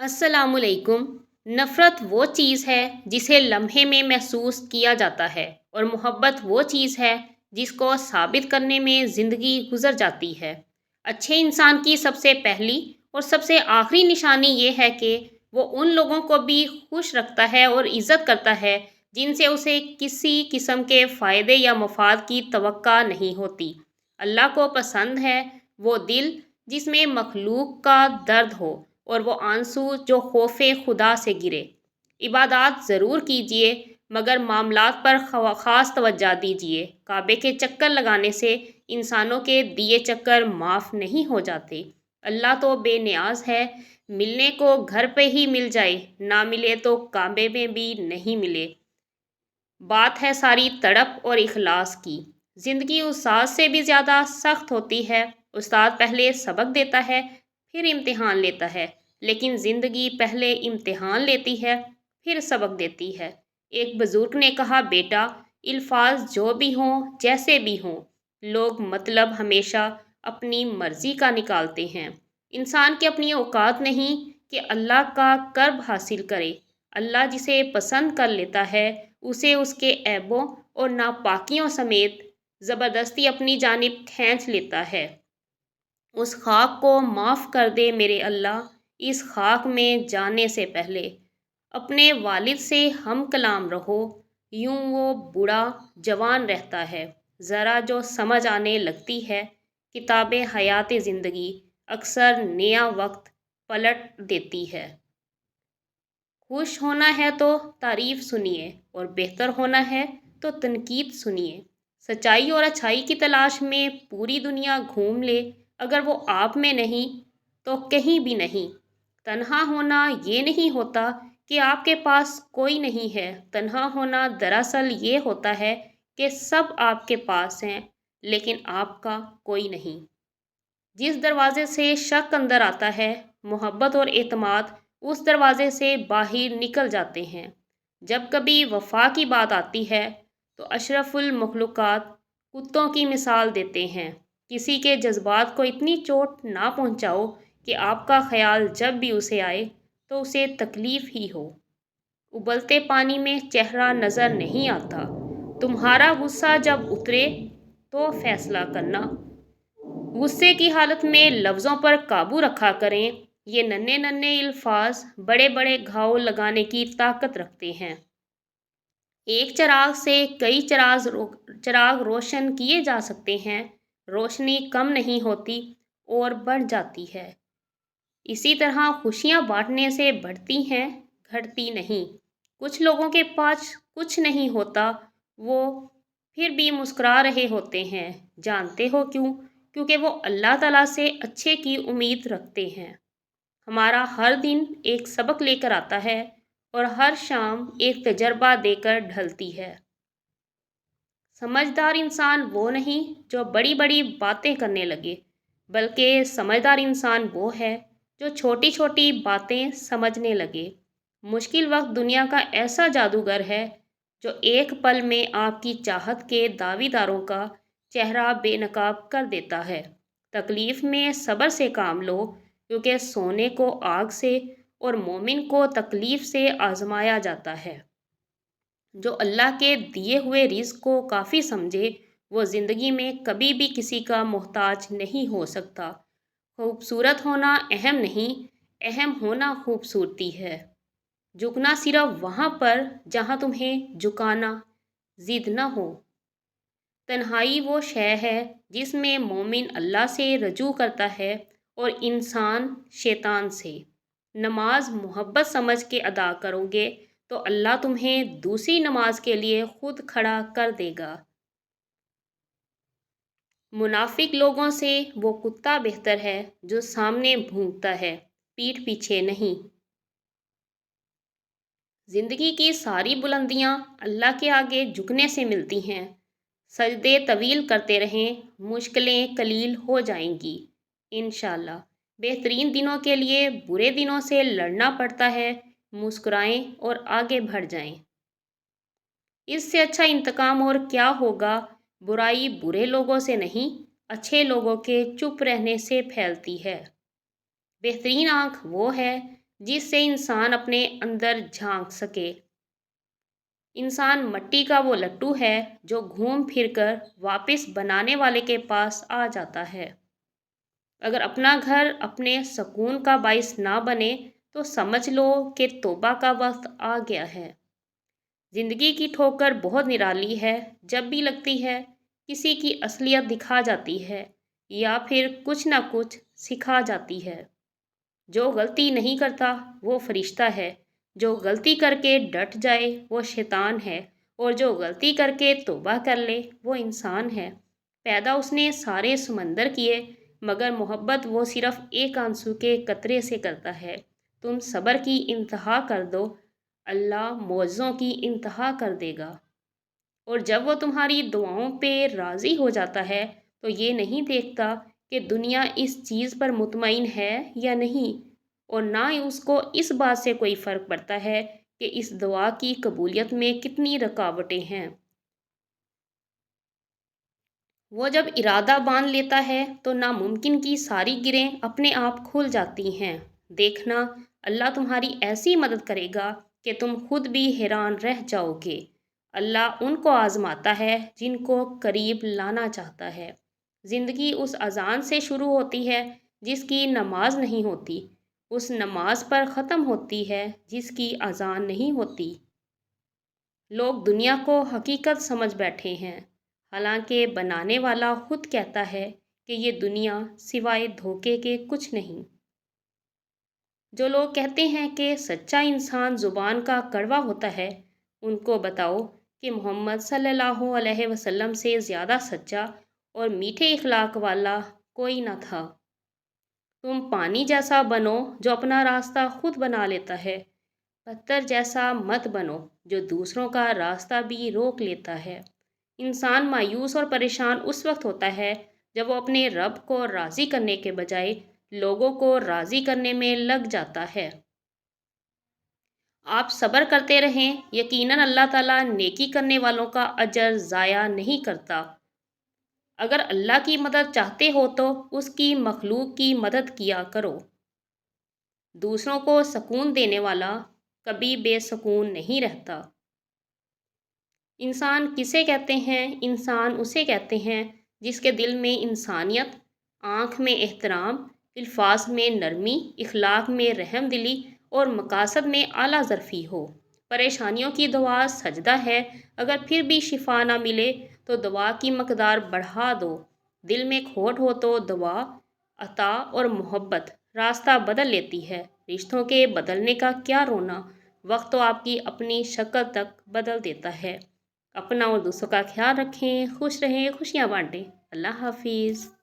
अस्सलाम वालेकुम। नफ़रत वो चीज़ है जिसे लम्हे में महसूस किया जाता है और मोहब्बत वो चीज़ है जिसको साबित करने में ज़िंदगी गुज़र जाती है। अच्छे इंसान की सबसे पहली और सबसे आखिरी निशानी ये है कि वो उन लोगों को भी खुश रखता है और इज़्ज़त करता है जिनसे उसे किसी किस्म के फ़ायदे या मफ़ाद की तवक्का नहीं होती। अल्लाह को पसंद है वो दिल जिसमें मखलूक का दर्द हो और वो आंसू जो खौफ़े खुदा से गिरे। इबादत ज़रूर कीजिए मगर मामलात पर ख़ास तवज्जो दीजिए। काबे के चक्कर लगाने से इंसानों के दिए चक्कर माफ़ नहीं हो जाते। अल्लाह तो बेनियाज़ है, मिलने को घर पे ही मिल जाए, ना मिले तो काबे में भी नहीं मिले। बात है सारी तड़प और इखलास की। ज़िंदगी उस्ताद से भी ज़्यादा सख्त होती है। उस्ताद पहले सबक देता है, फिर इम्तिहान लेता है, लेकिन ज़िंदगी पहले इम्तिहान लेती है, फिर सबक देती है। एक बुजुर्ग ने कहा, बेटा, अल्फाज जो भी हों, जैसे भी हों, लोग मतलब हमेशा अपनी मर्ज़ी का निकालते हैं। इंसान की अपनी औकात नहीं कि अल्लाह का कर्ब हासिल करे। अल्लाह जिसे पसंद कर लेता है उसे उसके ऐबों और नापाकियों समेत ज़बरदस्ती अपनी जानिब खींच लेता है। उस खाक को माफ़ कर दे मेरे अल्लाह, इस खाक में जाने से पहले। अपने वालिद से हम कलाम रहो, यूं वो बूढ़ा जवान रहता है। ज़रा जो समझ आने लगती है, किताब हयात ज़िंदगी अक्सर नया वक्त पलट देती है। खुश होना है तो तारीफ सुनिए और बेहतर होना है तो तनकीद सुनिए। सच्चाई और अच्छाई की तलाश में पूरी दुनिया घूम ले, अगर वो आप में नहीं तो कहीं भी नहीं। तन्हा होना ये नहीं होता कि आपके पास कोई नहीं है। तन्हा होना दरअसल ये होता है कि सब आपके पास हैं लेकिन आपका कोई नहीं। जिस दरवाजे से शक अंदर आता है, मोहब्बत और एतमाद उस दरवाजे से बाहर निकल जाते हैं। जब कभी वफा की बात आती है तो अशरफुल मखलूक़ात कुत्तों की मिसाल देते हैं। किसी के जज्बात को इतनी चोट ना पहुंचाओ कि आपका ख्याल जब भी उसे आए तो उसे तकलीफ़ ही हो। उबलते पानी में चेहरा नज़र नहीं आता। तुम्हारा गुस्सा जब उतरे तो फैसला करना। गुस्से की हालत में लफ्ज़ों पर काबू रखा करें। ये नन्हे नन्हे अल्फाज बड़े बड़े घाव लगाने की ताकत रखते हैं। एक चिराग से कई चिराग रोशन किए जा सकते हैं। रोशनी कम नहीं होती और बढ़ जाती है। इसी तरह खुशियाँ बांटने से बढ़ती हैं, घटती नहीं। कुछ लोगों के पास कुछ नहीं होता, वो फिर भी मुस्कुरा रहे होते हैं। जानते हो क्यों? क्योंकि वो अल्लाह ताला से अच्छे की उम्मीद रखते हैं। हमारा हर दिन एक सबक लेकर आता है और हर शाम एक तजर्बा देकर ढलती है। समझदार इंसान वो नहीं जो बड़ी बड़ी बातें करने लगे, बल्कि समझदार इंसान वो है जो छोटी छोटी बातें समझने लगे। मुश्किल वक्त दुनिया का ऐसा जादूगर है जो एक पल में आपकी चाहत के दावेदारों का चेहरा बेनकाब कर देता है। तकलीफ़ में सब्र से काम लो, क्योंकि सोने को आग से और मोमिन को तकलीफ़ से आजमाया जाता है। जो अल्लाह के दिए हुए रिज़्क को काफ़ी समझे, वो ज़िंदगी में कभी भी किसी का मोहताज नहीं हो सकता। खूबसूरत होना अहम नहीं, अहम होना खूबसूरती है। झुकना सिर्फ वहाँ पर जहाँ तुम्हें झुकाना ज़िद न हो। तन्हाई वो शय है जिसमें मोमिन अल्लाह से रजू करता है और इंसान शैतान से। नमाज मोहब्बत समझ के अदा करोगे तो अल्लाह तुम्हें दूसरी नमाज के लिए खुद खड़ा कर देगा। मुनाफिक लोगों से वो कुत्ता बेहतर है जो सामने भौंकता है, पीठ पीछे नहीं। ज़िंदगी की सारी बुलंदियाँ अल्लाह के आगे झुकने से मिलती हैं। सजदे तवील करते रहें, मुश्किलें कलील हो जाएंगी इंशाल्लाह। बेहतरीन दिनों के लिए बुरे दिनों से लड़ना पड़ता है। मुस्कुराएं और आगे बढ़ जाएं। इससे अच्छा इंतकाम और क्या होगा। बुराई बुरे लोगों से नहीं, अच्छे लोगों के चुप रहने से फैलती है। बेहतरीन आँख वो है جس سے انسان اپنے اندر جھانک سکے۔ انسان مٹی کا وہ لٹو ہے جو گھوم پھر کر واپس بنانے والے کے پاس آ جاتا ہے۔ اگر اپنا گھر اپنے سکون کا باعث نہ بنے تو سمجھ لو کہ توبہ کا وقت آ گیا ہے۔ زندگی کی ٹھوکر بہت نرالی ہے، جب بھی لگتی ہے کسی کی اصلیت دکھا جاتی ہے یا پھر کچھ نہ کچھ سکھا جاتی ہے۔ جو غلطی نہیں کرتا وہ فرشتہ ہے، جو غلطی کر کے ڈٹ جائے وہ شیطان ہے، اور جو غلطی کر کے توبہ کر لے وہ انسان ہے۔ پیدا اس نے سارے سمندر کیے، مگر محبت وہ صرف ایک آنسو کے قطرے سے کرتا ہے۔ تم صبر کی انتہا کر دو، اللہ معجزوں کی انتہا کر دے گا۔ اور جب وہ تمہاری دعاؤں پہ راضی ہو جاتا ہے تو یہ نہیں دیکھتا کہ دنیا اس چیز پر مطمئن ہے یا نہیں، اور نہ ہی اس کو اس بات سے کوئی فرق پڑتا ہے کہ اس دعا کی قبولیت میں کتنی رکاوٹیں ہیں۔ وہ جب ارادہ باندھ لیتا ہے تو ناممکن کی ساری گریں اپنے آپ کھل جاتی ہیں۔ دیکھنا، اللہ تمہاری ایسی مدد کرے گا کہ تم خود بھی حیران رہ جاؤ گے۔ اللہ ان کو آزماتا ہے جن کو قریب لانا چاہتا ہے۔ زندگی اس اذان سے شروع ہوتی ہے جس کی نماز نہیں ہوتی، اس نماز پر ختم ہوتی ہے جس کی اذان نہیں ہوتی۔ لوگ دنیا کو حقیقت سمجھ بیٹھے ہیں، حالانکہ بنانے والا خود کہتا ہے کہ یہ دنیا سوائے دھوکے کے کچھ نہیں۔ جو لوگ کہتے ہیں کہ سچا انسان زبان کا کڑوا ہوتا ہے، ان کو بتاؤ کہ محمد صلی اللہ علیہ وسلم سے زیادہ سچا اور میٹھے اخلاق والا کوئی نہ تھا۔ تم پانی جیسا بنو جو اپنا راستہ خود بنا لیتا ہے، پتھر جیسا مت بنو جو دوسروں کا راستہ بھی روک لیتا ہے۔ انسان مایوس اور پریشان اس وقت ہوتا ہے جب وہ اپنے رب کو راضی کرنے کے بجائے لوگوں کو راضی کرنے میں لگ جاتا ہے۔ آپ صبر کرتے رہیں، یقیناً اللہ تعالیٰ نیکی کرنے والوں کا اجر ضائع نہیں کرتا۔ اگر اللہ کی مدد چاہتے ہو تو اس کی مخلوق کی مدد کیا کرو۔ دوسروں کو سکون دینے والا کبھی بے سکون نہیں رہتا۔ انسان کسے کہتے ہیں؟ انسان اسے کہتے ہیں جس کے دل میں انسانیت، آنکھ میں احترام، الفاظ میں نرمی، اخلاق میں رحم دلی اور مقاصد میں اعلیٰ ظرفی ہو۔ پریشانیوں کی دوا سجدہ ہے، اگر پھر بھی شفا نہ ملے تو دعا کی مقدار بڑھا دو۔ دل میں کھوٹ ہو تو دعا، عطا اور محبت راستہ بدل لیتی ہے۔ رشتوں کے بدلنے کا کیا رونا، وقت تو آپ کی اپنی شکل تک بدل دیتا ہے۔ اپنا اور دوسروں کا خیال رکھیں، خوش رہیں، خوشیاں بانٹیں۔ اللہ حافظ۔